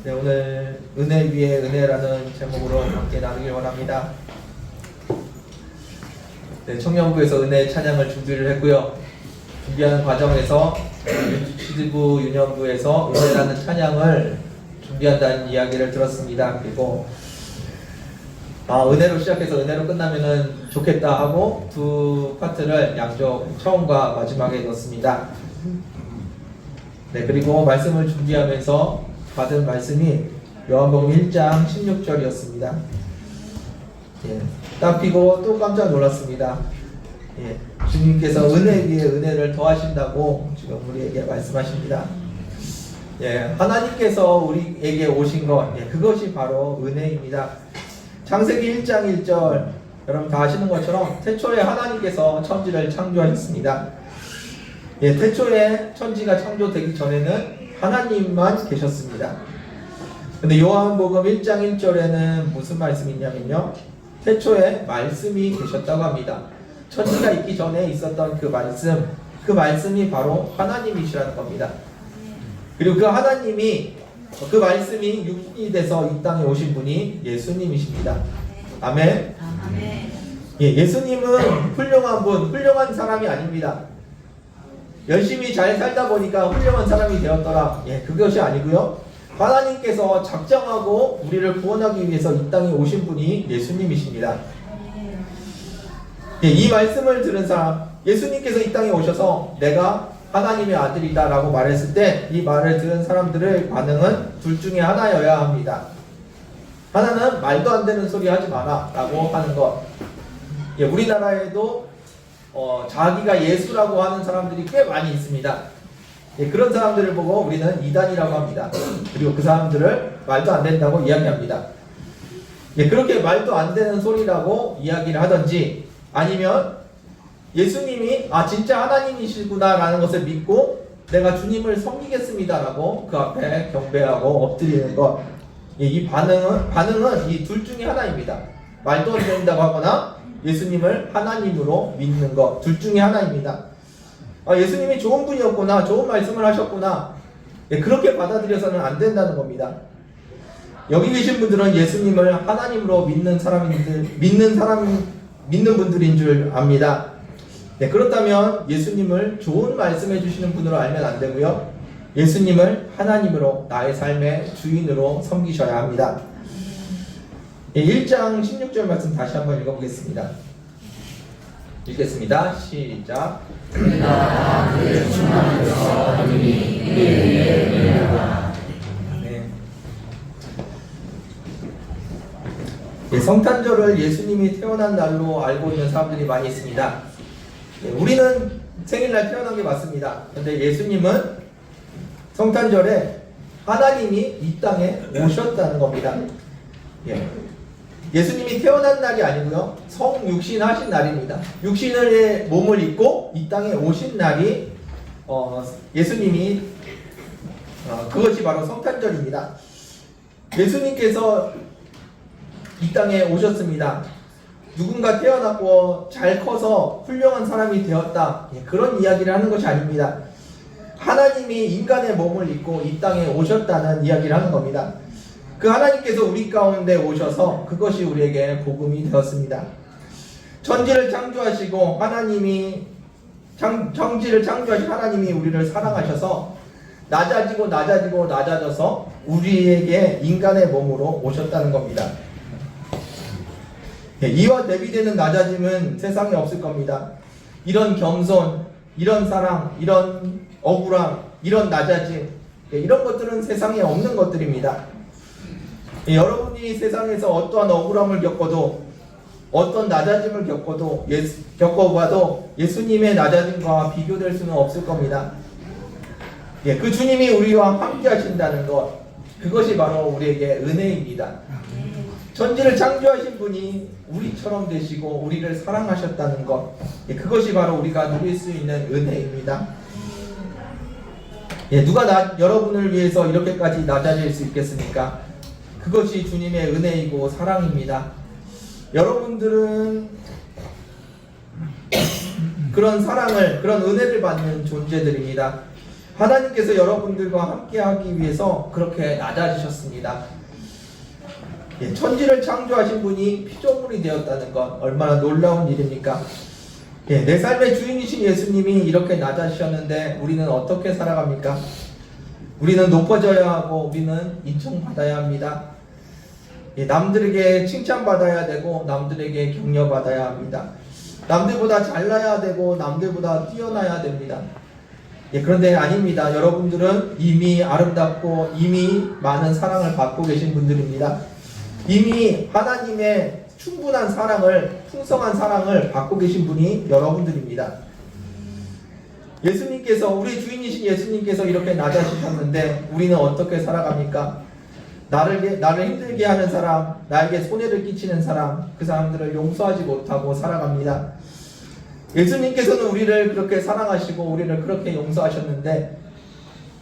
네, 오늘 은혜 위에 은혜라는 제목으로 함께 나누길 원합니다. 네, 청년부에서 은혜 찬양을 준비를 했고요. 준비하는 과정에서 시드부 유년부에서 은혜라는 찬양을 준비한다는 이야기를 들었습니다. 그리고 은혜로 시작해서 은혜로 끝나면은 좋겠다 하고 두 파트를 양쪽 처음과 마지막에 넣었습니다. 네, 그리고 말씀을 준비하면서 받은 말씀이 요한복음 1장 16절이었습니다. 예, 딱 피고 또 깜짝 놀랐습니다. 예, 주님께서 은혜 위에 은혜를 더하신다고 지금 우리에게 말씀하십니다. 예, 하나님께서 우리에게 오신 것, 그것이 바로 은혜입니다. 창세기 1장 1절, 여러분 다 아시는 것처럼 태초에 하나님께서 천지를 창조하셨습니다. 예, 태초에 천지가 창조되기 전에는 하나님만 계셨습니다. 근데 요한복음 1장 1절에는 무슨 말씀이 있냐면요, 태초에 말씀이 계셨다고 합니다. 천지가 있기 전에 있었던 그 말씀이 바로 하나님이시라는 겁니다. 그리고 그 하나님이, 그 말씀이 육신이 돼서 이 땅에 오신 분이 예수님이십니다. 아멘. 예, 예수님은 훌륭한 분, 훌륭한 사람이 아닙니다. 열심히 잘 살다 보니까 훌륭한 사람이 되었더라. 예, 그것이 아니고요. 하나님께서 작정하고 우리를 구원하기 위해서 이 땅에 오신 분이 예수님이십니다. 예, 이 말씀을 들은 사람, 예수님께서 이 땅에 오셔서 내가 하나님의 아들이다 라고 말했을 때 이 말을 들은 사람들의 반응은 둘 중에 하나여야 합니다. 하나는 말도 안 되는 소리 하지 마라 라고 하는 것. 예, 우리나라에도 자기가 예수라고 하는 사람들이 꽤 많이 있습니다. 예, 그런 사람들을 보고 우리는 이단이라고 합니다. 그리고 그 사람들을 말도 안 된다고 이야기합니다. 예, 그렇게 말도 안 되는 소리라고 이야기를 하든지, 아니면 예수님이 진짜 하나님이시구나 라는 것을 믿고 내가 주님을 섬기겠습니다 라고 그 앞에 경배하고 엎드리는 것. 예, 이 반응은 이 둘 중에 하나입니다. 말도 안 된다고 하거나 예수님을 하나님으로 믿는 것, 둘 중에 하나입니다. 예수님이 좋은 분이었구나, 좋은 말씀을 하셨구나, 예, 그렇게 받아들여서는 안 된다는 겁니다. 여기 계신 분들은 예수님을 하나님으로 믿는 분들인 줄 압니다. 네, 그렇다면 예수님을 좋은 말씀해 주시는 분으로 알면 안 되고요, 예수님을 하나님으로, 나의 삶의 주인으로 섬기셔야 합니다. 1장 16절 말씀 다시 한번 읽어보겠습니다. 읽겠습니다. 시작. 네, 성탄절을 예수님이 태어난 날로 알고 있는 사람들이 많이 있습니다. 네, 우리는 생일날 태어난 게 맞습니다. 그런데 예수님은 성탄절에 하나님이 이 땅에 오셨다는 겁니다. 예. 예수님이 태어난 날이 아니고요, 성육신 하신 날입니다. 육신의 몸을 입고 이 땅에 오신 날이 예수님이 그것이 바로 성탄절입니다. 예수님께서 이 땅에 오셨습니다. 누군가 태어났고 잘 커서 훌륭한 사람이 되었다, 그런 이야기를 하는 것이 아닙니다. 하나님이 인간의 몸을 입고 이 땅에 오셨다는 이야기를 하는 겁니다. 그 하나님께서 우리 가운데 오셔서 그것이 우리에게 복음이 되었습니다. 천지를 창조하시고 천지를 창조하신 하나님이 우리를 사랑하셔서 낮아져서 우리에게 인간의 몸으로 오셨다는 겁니다. 이와 대비되는 낮아짐은 세상에 없을 겁니다. 이런 겸손, 이런 사랑, 이런 억울함, 이런 낮아짐, 이런 것들은 세상에 없는 것들입니다. 여러분이 세상에서 어떠한 억울함을 겪어도, 어떤 낮아짐을 겪어봐도 예수님의 낮아짐과 비교될 수는 없을 겁니다. 그 주님이 우리와 함께 하신다는 것, 그것이 바로 우리에게 은혜입니다. 천지를 창조하신 분이 우리처럼 되시고 우리를 사랑하셨다는 것, 그것이 바로 우리가 누릴 수 있는 은혜입니다. 누가 여러분을 위해서 이렇게까지 낮아질 수 있겠습니까? 그것이 주님의 은혜이고 사랑입니다. 여러분들은 그런 사랑을, 그런 은혜를 받는 존재들입니다. 하나님께서 여러분들과 함께 하기 위해서 그렇게 낮아지셨습니다. 예, 천지를 창조하신 분이 피조물이 되었다는 것 얼마나 놀라운 일입니까? 예, 내 삶의 주인이신 예수님이 이렇게 낮아지셨는데 우리는 어떻게 살아갑니까? 우리는 높아져야 하고 우리는 인정받아야 합니다. 예, 남들에게 칭찬받아야 되고 남들에게 격려받아야 합니다. 남들보다 잘나야 되고 남들보다 뛰어나야 됩니다. 예, 그런데 아닙니다. 여러분들은 이미 아름답고 이미 많은 사랑을 받고 계신 분들입니다. 이미 하나님의 충분한 사랑을, 풍성한 사랑을 받고 계신 분이 여러분들입니다. 예수님께서, 우리 주인이신 예수님께서 이렇게 낮아지셨는데 우리는 어떻게 살아갑니까? 나를 힘들게 하는 사람, 나에게 손해를 끼치는 사람, 그 사람들을 용서하지 못하고 살아갑니다. 예수님께서는 우리를 그렇게 사랑하시고 우리를 그렇게 용서하셨는데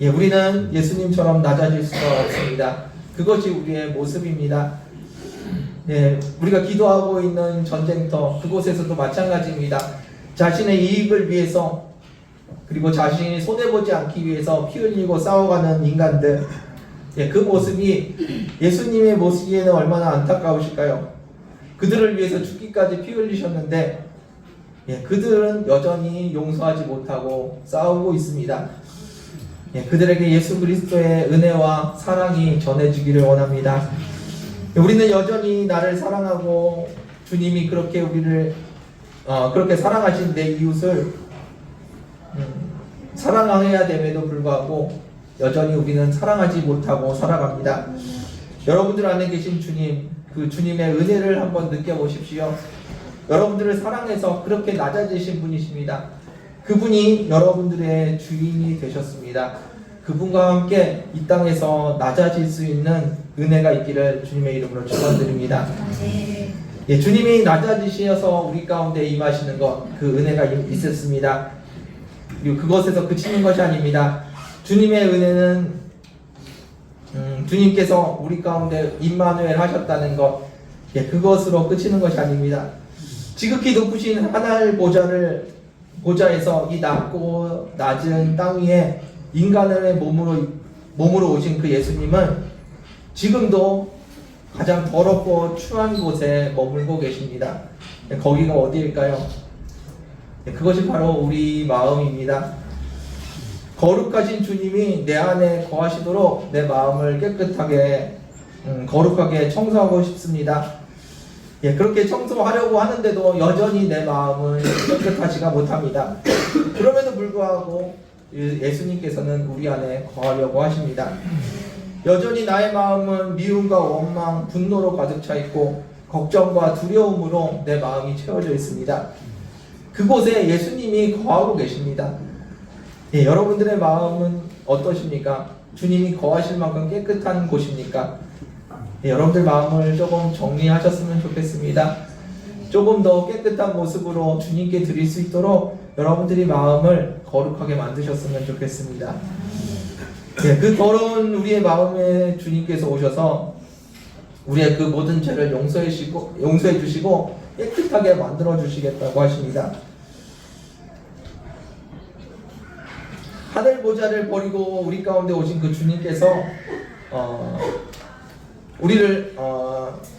예, 우리는 예수님처럼 낮아질 수가 없습니다. 그것이 우리의 모습입니다. 예, 우리가 기도하고 있는 전쟁터 그곳에서도 마찬가지입니다. 자신의 이익을 위해서 그리고 자신이 손해보지 않기 위해서 피 흘리고 싸워가는 인간들, 예, 그 모습이 예수님의 모습에는 얼마나 안타까우실까요? 그들을 위해서 죽기까지 피 흘리셨는데 예, 그들은 여전히 용서하지 못하고 싸우고 있습니다. 예, 그들에게 예수 그리스도의 은혜와 사랑이 전해지기를 원합니다. 우리는 여전히 나를 사랑하고 주님이 그렇게 우리를 그렇게 사랑하신 내 이웃을 사랑해야 됨에도 불구하고 여전히 우리는 사랑하지 못하고 살아갑니다. 여러분들 안에 계신 주님, 그 주님의 은혜를 한번 느껴보십시오. 여러분들을 사랑해서 그렇게 낮아지신 분이십니다. 그분이 여러분들의 주인이 되셨습니다. 그분과 함께 이 땅에서 낮아질 수 있는 은혜가 있기를 주님의 이름으로 축원드립니다. 예, 주님이 낮아지셔서 우리 가운데 임하시는 것, 그 은혜가 있었습니다. 그리고 그것에서 그치는 것이 아닙니다. 주님의 은혜는 주님께서 우리 가운데 임마누엘 하셨다는 것, 예, 그것으로 그치는 것이 아닙니다. 지극히 높으신 하늘 보좌에서 이 낮고 낮은 땅 위에 인간의 몸으로 오신 그 예수님은 지금도 가장 더럽고 추한 곳에 머물고 계십니다. 거기가 어디일까요? 그것이 바로 우리 마음입니다. 거룩하신 주님이 내 안에 거하시도록 내 마음을 깨끗하게 거룩하게 청소하고 싶습니다. 예, 그렇게 청소하려고 하는데도 여전히 내 마음은 깨끗하지가 못합니다. 그럼에도 불구하고 예수님께서는 우리 안에 거하려고 하십니다. 여전히 나의 마음은 미움과 원망, 분노로 가득 차 있고 걱정과 두려움으로 내 마음이 채워져 있습니다. 그곳에 예수님이 거하고 계십니다. 예, 여러분들의 마음은 어떠십니까? 주님이 거하실 만큼 깨끗한 곳입니까? 예, 여러분들 마음을 조금 정리하셨으면 좋겠습니다. 조금 더 깨끗한 모습으로 주님께 드릴 수 있도록 여러분들이 마음을 거룩하게 만드셨으면 좋겠습니다. 예, 그 더러운 우리의 마음에 주님께서 오셔서 우리의 그 모든 죄를 용서해 주시고 깨끗하게 만들어 주시겠다고 하십니다. 하늘 보좌를 버리고 우리 가운데 오신 그 주님께서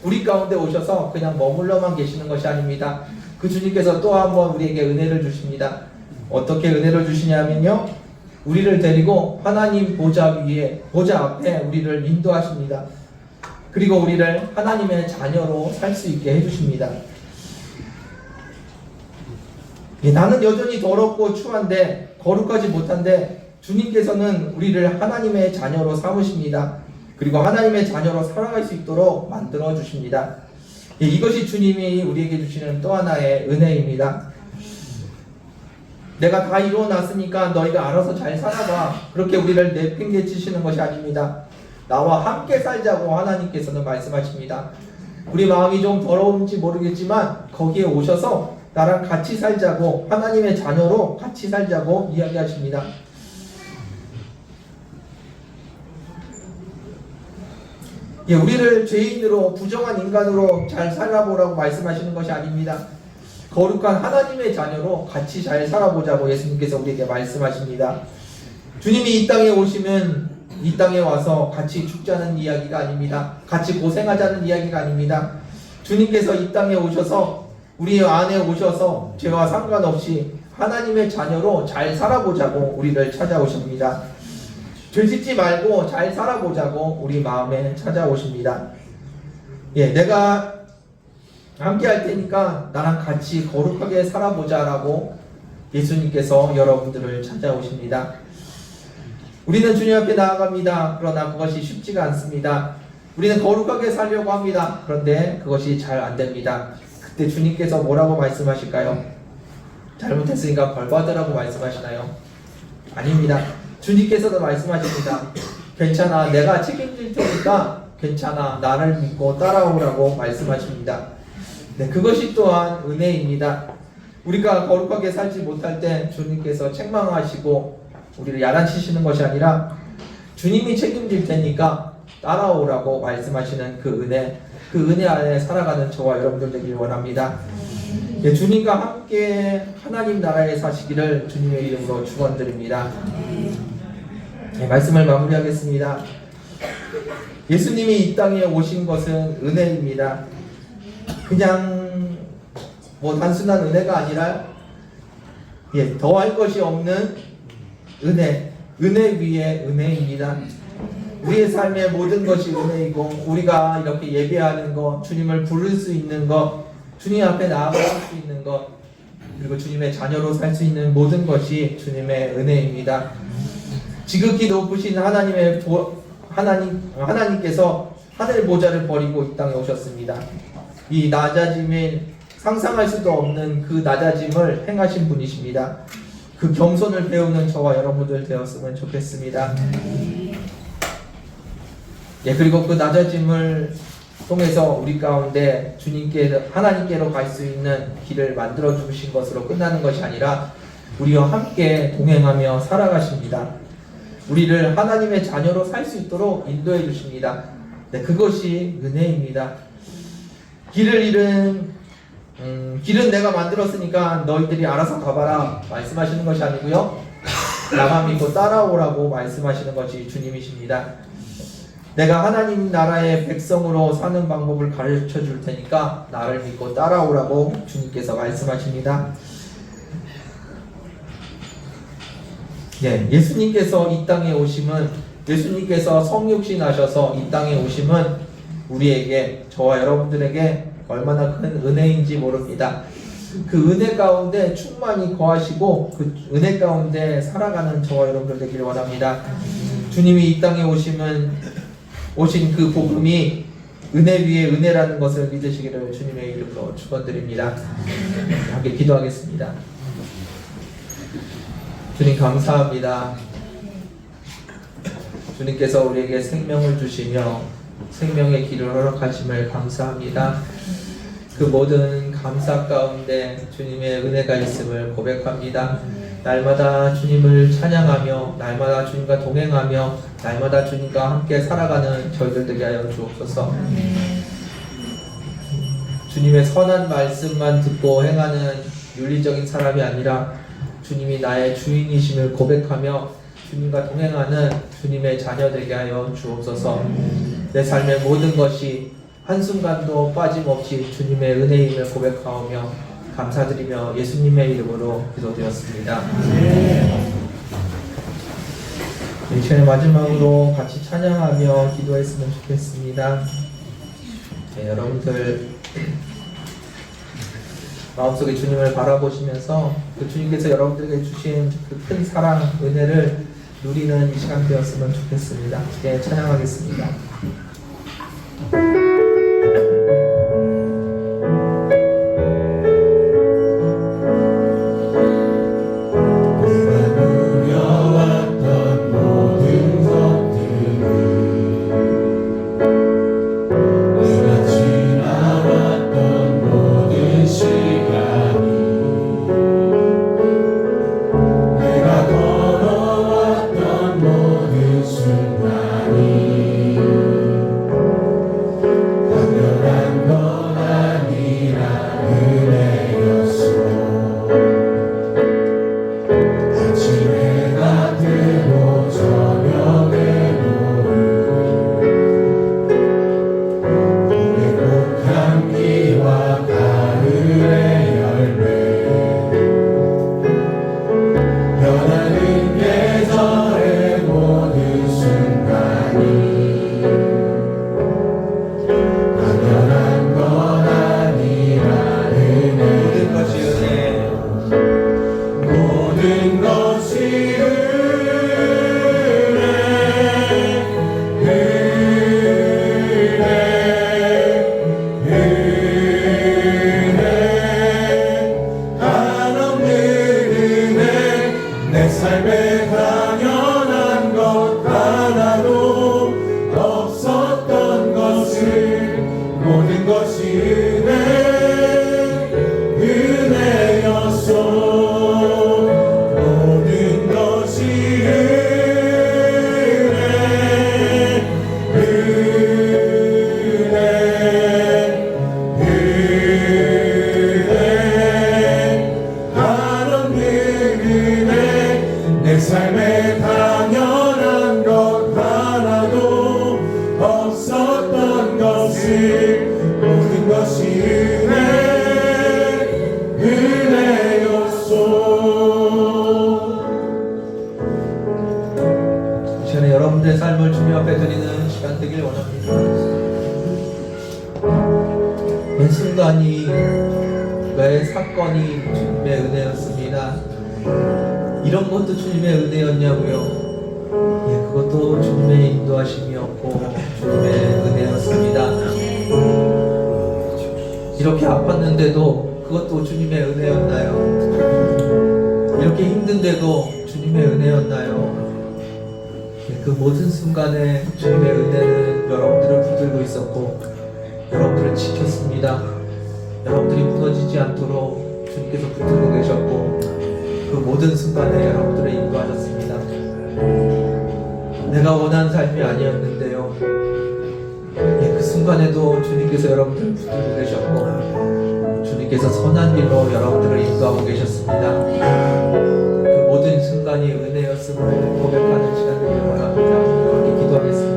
우리 가운데 오셔서 그냥 머물러만 계시는 것이 아닙니다. 그 주님께서 또 한 번 우리에게 은혜를 주십니다. 어떻게 은혜를 주시냐면요, 우리를 데리고 하나님 보좌 앞에 우리를 인도하십니다. 그리고 우리를 하나님의 자녀로 살 수 있게 해주십니다. 나는 여전히 더럽고 추한데 거룩하지 못한데 주님께서는 우리를 하나님의 자녀로 삼으십니다. 그리고 하나님의 자녀로 살아갈 수 있도록 만들어 주십니다. 이것이 주님이 우리에게 주시는 또 하나의 은혜입니다. 내가 다 이루어놨으니까 너희가 알아서 잘 살아봐, 그렇게 우리를 내팽개치시는 것이 아닙니다. 나와 함께 살자고 하나님께서는 말씀하십니다. 우리 마음이 좀 더러운지 모르겠지만 거기에 오셔서 나랑 같이 살자고, 하나님의 자녀로 같이 살자고 이야기하십니다. 예, 우리를 죄인으로, 부정한 인간으로 잘 살아보라고 말씀하시는 것이 아닙니다. 거룩한 하나님의 자녀로 같이 잘 살아보자고 예수님께서 우리에게 말씀하십니다. 주님이 이 땅에 오시면 이 땅에 와서 같이 죽자는 이야기가 아닙니다. 같이 고생하자는 이야기가 아닙니다. 주님께서 이 땅에 오셔서 우리 안에 오셔서 죄와 상관없이 하나님의 자녀로 잘 살아보자고 우리를 찾아오십니다. 죄짓지 말고 잘 살아보자고 우리 마음에 찾아오십니다. 예, 내가 함께 할 테니까 나랑 같이 거룩하게 살아보자라고 예수님께서 여러분들을 찾아오십니다. 우리는 주님 앞에 나아갑니다. 그러나 그것이 쉽지가 않습니다. 우리는 거룩하게 살려고 합니다. 그런데 그것이 잘 안됩니다. 그때 주님께서 뭐라고 말씀하실까요? 잘못했으니까 벌 받으라고 말씀하시나요? 아닙니다. 주님께서도 말씀하십니다. 괜찮아, 내가 책임질 테니까 괜찮아, 나를 믿고 따라오라고 말씀하십니다. 네, 그것이 또한 은혜입니다. 우리가 거룩하게 살지 못할 때 주님께서 책망하시고 우리를 야단치시는 것이 아니라 주님이 책임질 테니까 따라오라고 말씀하시는 그 은혜 안에 살아가는 저와 여러분들 되길 원합니다. 예, 주님과 함께 하나님 나라에 사시기를 주님의 이름으로 축원드립니다. 예, 말씀을 마무리하겠습니다. 예수님이 이 땅에 오신 것은 은혜입니다. 그냥 단순한 은혜가 아니라 더할 것이 없는 은혜 위에 은혜입니다. 우리의 삶의 모든 것이 은혜이고 우리가 이렇게 예배하는 것, 주님을 부를 수 있는 것, 주님 앞에 나아갈 수 있는 것, 그리고 주님의 자녀로 살 수 있는 모든 것이 주님의 은혜입니다. 지극히 높으신 하나님께서 하늘 보좌를 버리고 이 땅에 오셨습니다. 이 낮아짐을 상상할 수도 없는 그 낮아짐을 행하신 분이십니다. 그 겸손을 배우는 저와 여러분들 되었으면 좋겠습니다. 그리고 그 낮아짐을 통해서 우리 가운데 하나님께로 갈 수 있는 길을 만들어 주신 것으로 끝나는 것이 아니라 우리와 함께 동행하며 살아가십니다. 우리를 하나님의 자녀로 살 수 있도록 인도해 주십니다. 그것이 은혜입니다. 길은 내가 만들었으니까 너희들이 알아서 가봐라 말씀하시는 것이 아니고요, 나만 믿고 따라오라고 말씀하시는 것이 주님이십니다. 내가 하나님 나라의 백성으로 사는 방법을 가르쳐 줄 테니까 나를 믿고 따라오라고 주님께서 말씀하십니다. 예수님께서 이 땅에 오심은, 예수님께서 성육신 하셔서 이 땅에 오심은 우리에게, 저와 여러분들에게 얼마나 큰 은혜인지 모릅니다. 그 은혜 가운데 충만히 거하시고 그 은혜 가운데 살아가는 저와 여러분들 되기를 원합니다. 주님이 이 땅에 오신 그 복음이 은혜 위에 은혜라는 것을 믿으시기를 주님의 이름으로 축원드립니다. 함께 기도하겠습니다. 주님 감사합니다. 주님께서 우리에게 생명을 주시며 생명의 길을 허락하심을 감사합니다. 그 모든 감사 가운데 주님의 은혜가 있음을 고백합니다. 날마다 주님을 찬양하며 날마다 주님과 동행하며 날마다 주님과 함께 살아가는 저희들 되게 하여 주옵소서. 주님의 선한 말씀만 듣고 행하는 윤리적인 사람이 아니라 주님이 나의 주인이심을 고백하며 주님과 동행하는 주님의 자녀 되게 하여 주옵소서. 내 삶의 모든 것이 한순간도 빠짐없이 주님의 은혜임을 고백하오며 감사드리며 예수님의 이름으로 기도드렸습니다. 이 시간에 마지막으로 같이 찬양하며 기도했으면 좋겠습니다. 여러분들 마음속에 주님을 바라보시면서 그 주님께서 여러분들에게 주신 그 큰 사랑, 은혜를 누리는 이 시간 되었으면 좋겠습니다. 찬양하겠습니다. 삶에 당연한 것 하나도 없었던 것을 모든 것이 은혜였소. 이 시간에 여러분들의 삶을 주님 앞에 드리는 시간 되길 원합니다. 매 순간이, 매 사건이 주님의 은혜였습니다. 이런 것도 주님의 은혜였냐고요? 예, 그것도 주님의 인도하심이었고 주님의 은혜였습니다. 이렇게 아팠는데도 그것도 주님의 은혜였나요? 이렇게 힘든데도 주님의 은혜였나요? 예, 그 모든 순간에 주님의 은혜는 여러분들을 붙들고 있었고 여러분들을 지켰습니다. 여러분들이 무너지지 않도록 주님께서 붙들고 계셨고 그 모든 순간에 여러분들을 인도하셨습니다. 내가 원하는 삶이 아니었는데요. 예, 그 순간에도 주님께서 여러분들을 붙들고 계셨고 주님께서 선한 길로 여러분들을 인도하고 계셨습니다. 그 모든 순간이 은혜였음을 고백하는 시간 되길 원합니다. 그렇게 기도하겠습니다.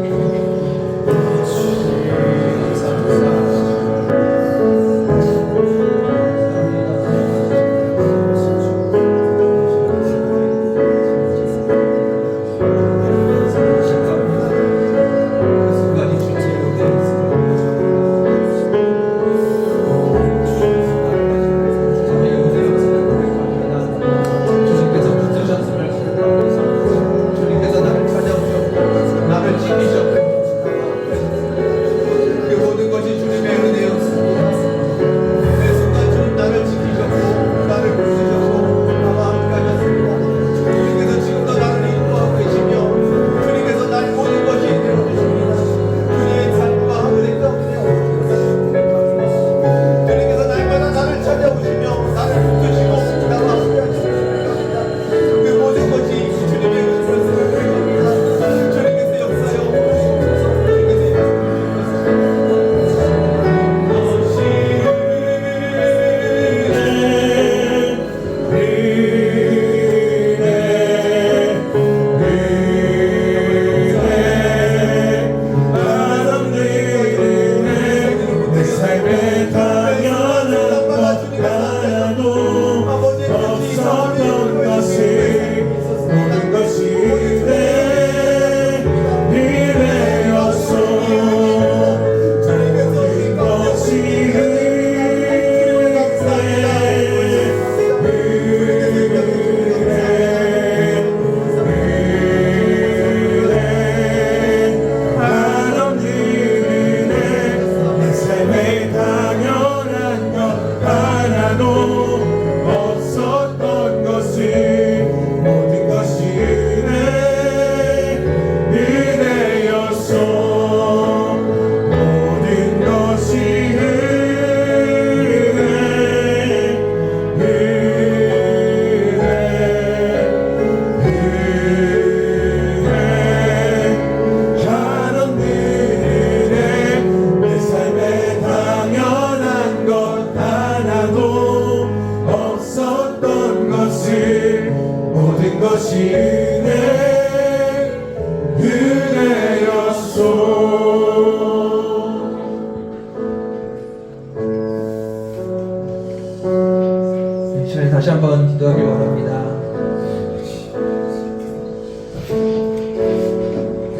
다시 한번 기도하기 원합니다.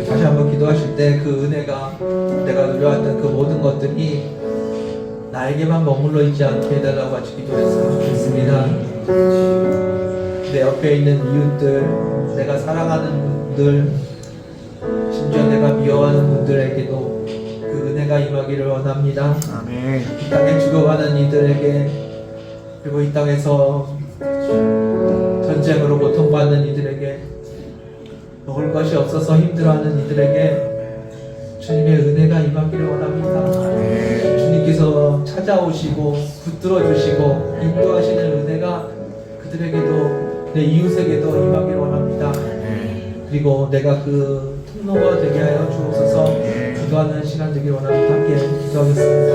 다시 한번 기도하실 때 그 은혜가 내가 누려왔던 그 모든 것들이 나에게만 머물러 있지 않게 해달라고 같이 기도했으면 좋겠습니다. 내 옆에 있는 이웃들, 내가 사랑하는 분들, 심지어 내가 미워하는 분들에게도 그 은혜가 임하기를 원합니다. 아멘. 이 땅에 죽어가는 이들에게, 그리고 이 땅에서 전쟁으로 고통받는 이들에게, 먹을 것이 없어서 힘들어하는 이들에게 주님의 은혜가 임하기를 원합니다. 주님께서 찾아오시고 붙들어주시고 인도하시는 은혜가 그들에게도, 내 이웃에게도 임하기를 원합니다. 그리고 내가 그 통로가 되게 하여 주옵소서. 기도하는 시간 되길 원합니다. 함께 기도하겠습니다.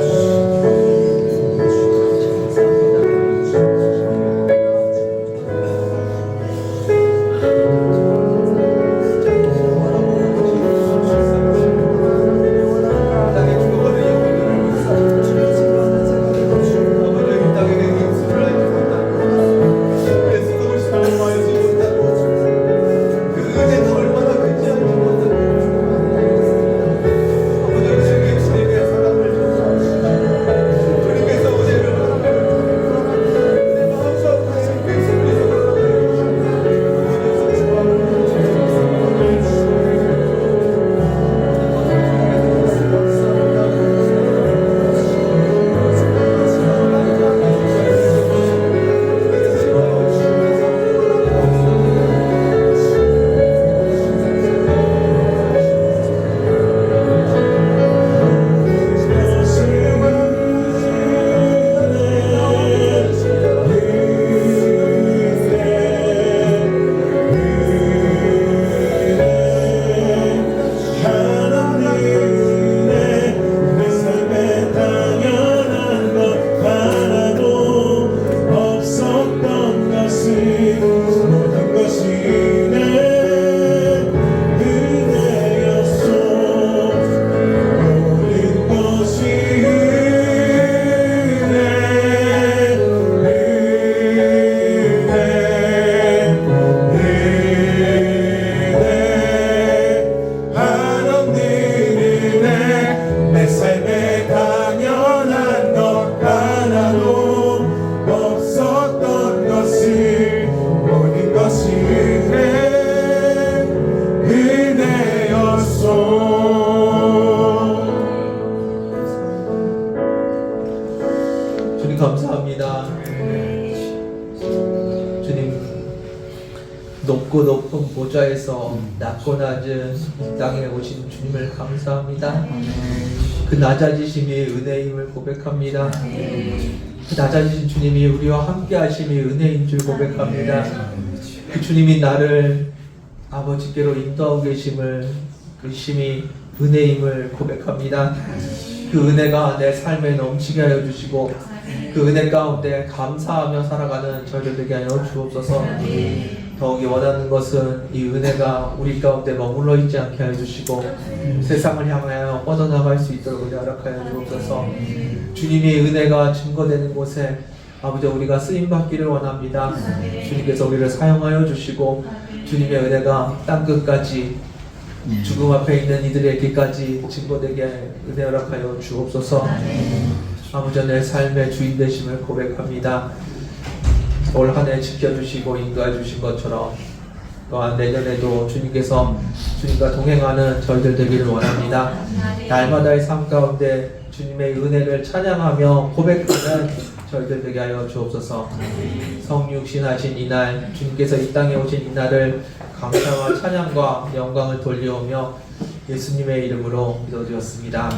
주님 감사합니다. 주님 높고 높은 보좌에서 낮고 낮은 이 땅에 오신 주님을 감사합니다. 그 낮아지심이 은혜임을 고백합니다. 그 낮아지신 주님이 우리와 함께 하심이 은혜인 줄 고백합니다. 그 주님이 나를 아버지께로 인도하고 계심을 그 심히 은혜임을 고백합니다. 그 은혜가 내 삶에 넘치게 하여 주시고 그 은혜 가운데 감사하며 살아가는 저희들 되게 하여 주옵소서. 더욱이 원하는 것은 이 은혜가 우리 가운데 머물러 있지 않게 하여 주시고 세상을 향하여 뻗어나갈 수 있도록 은혜 허락하여 주옵소서. 주님의 은혜가 증거되는 곳에 아버지 우리가 쓰임받기를 원합니다. 주님께서 우리를 사용하여 주시고 주님의 은혜가 땅끝까지 죽음 앞에 있는 이들의 길까지 증거되게 은혜 허락하여 주옵소서. 아버지 내 삶의 주인 되심을 고백합니다. 올 한 해 지켜주시고 인도해 주신 것처럼 또한 내년에도 주님께서 주님과 동행하는 저희들 되기를 원합니다. 날마다의 삶 가운데 주님의 은혜를 찬양하며 고백하는 저희들 되게 하여 주옵소서. 성육신하신 이날 주님께서 이 땅에 오신 이날을 감사와 찬양과 영광을 돌려오며 예수님의 이름으로 믿어드렸습니다.